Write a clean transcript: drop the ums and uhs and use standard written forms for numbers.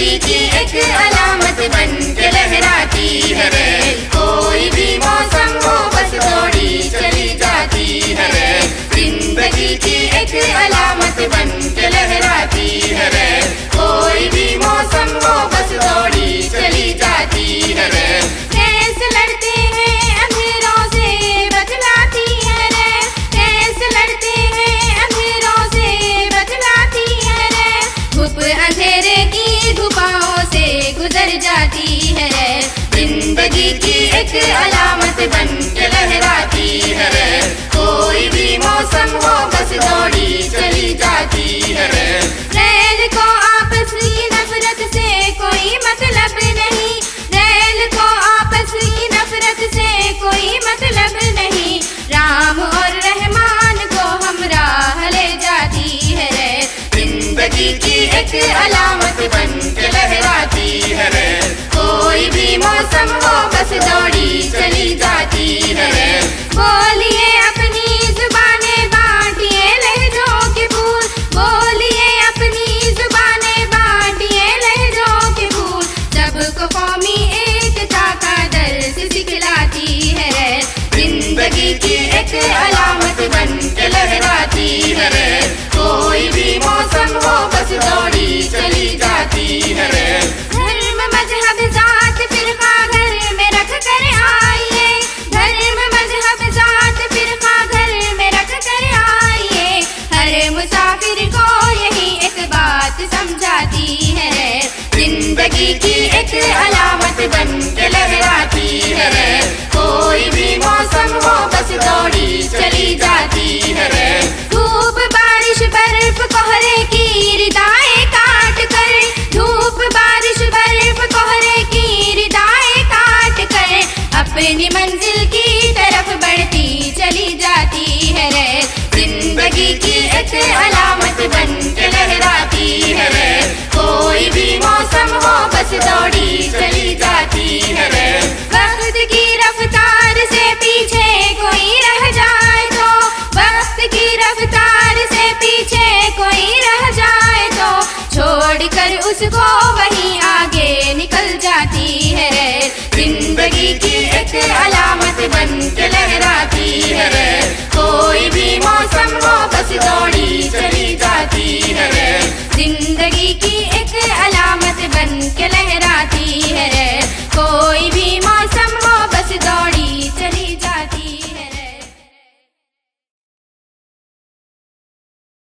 जिंदगी की एक अलामत बन के लहराती है रेल। कोई भी मौसम हो बस दौड़ी चली जाती है रेल। जिंदगी की एक अलामत बन के लहराती है रेल। कोई भी मौसम हो बस दौड़ी चली जाती है रेल। कैसे लड़ते हैं अंधेरों से बतलाती है रेल। कैसे लड़ते हैं अंधेरों से बतलाती है रेल। धूप अंधेरे की धुपाओं से गुजर जाती है रेल। जिंदगी की एक अलामत बन के लहराती है रेल। कोई भी मौसम हो बस दौड़ी चली जाती है रेल। रेल को आपस की नफरत से कोई मतलब नहीं। रेल को आपस की नफरत से कोई मतलब नहीं। राम और रहमान को हम राह ले जाती है रेल। जिंदगी की एक अलामत बन के लहराती है रेल। कोई भी मौसम हो बस दौड़ी चली जाती है रेल। बोलिए अपनी जुबानें बांटिए लहजों के फूल। बोलिए अपनी जुबानें बांटिए लहजों के फूल। सबको कौमी एकता का दर्स सिखलाती है रेल। जिंदगी की एक अलामत बन के लहराती है रेल। कोई भी मौसम हो बस दौड़ी चली जाती है रेल। धर्म मजहब जात फिरका घर में रख कर आइए। धर्म मजहब जात फिरका घर में रख कर आइए। हर मुसाफिर को यही एक बात समझाती है रेल। जिंदगी की एक अलामत बन के लहराती है रेल। कोई भी मौसम हो बस दौड़ी चली जाती है रेल। धूप बारिश बर्फ कोहरे की रिदाएं काट कर। धूप बारिश बर्फ कोहरे की रिदाएं काट कर अपनी मंजिल की तरफ बढ़ती चली जाती है रेल। जिंदगी की एक अलामत बन के लहराती है रेल। कोई भी मौसम हो बस दौड़ी चली जाती है रेल। वक्त की रफ्तार से पीछे कोई रह जाए तो। वक्त की रफ्तार से पीछे कोई रह जाए तो छोड़कर उसको वहीं आगे निकल जाती है रेल। जिंदगी की एक अलामत बन के लहराती है रेल। कोई भी मौसम हो बस दौड़ी चली जाती है रेल। जिंदगी की एक अलामत बन के लहराती है रेल। कोई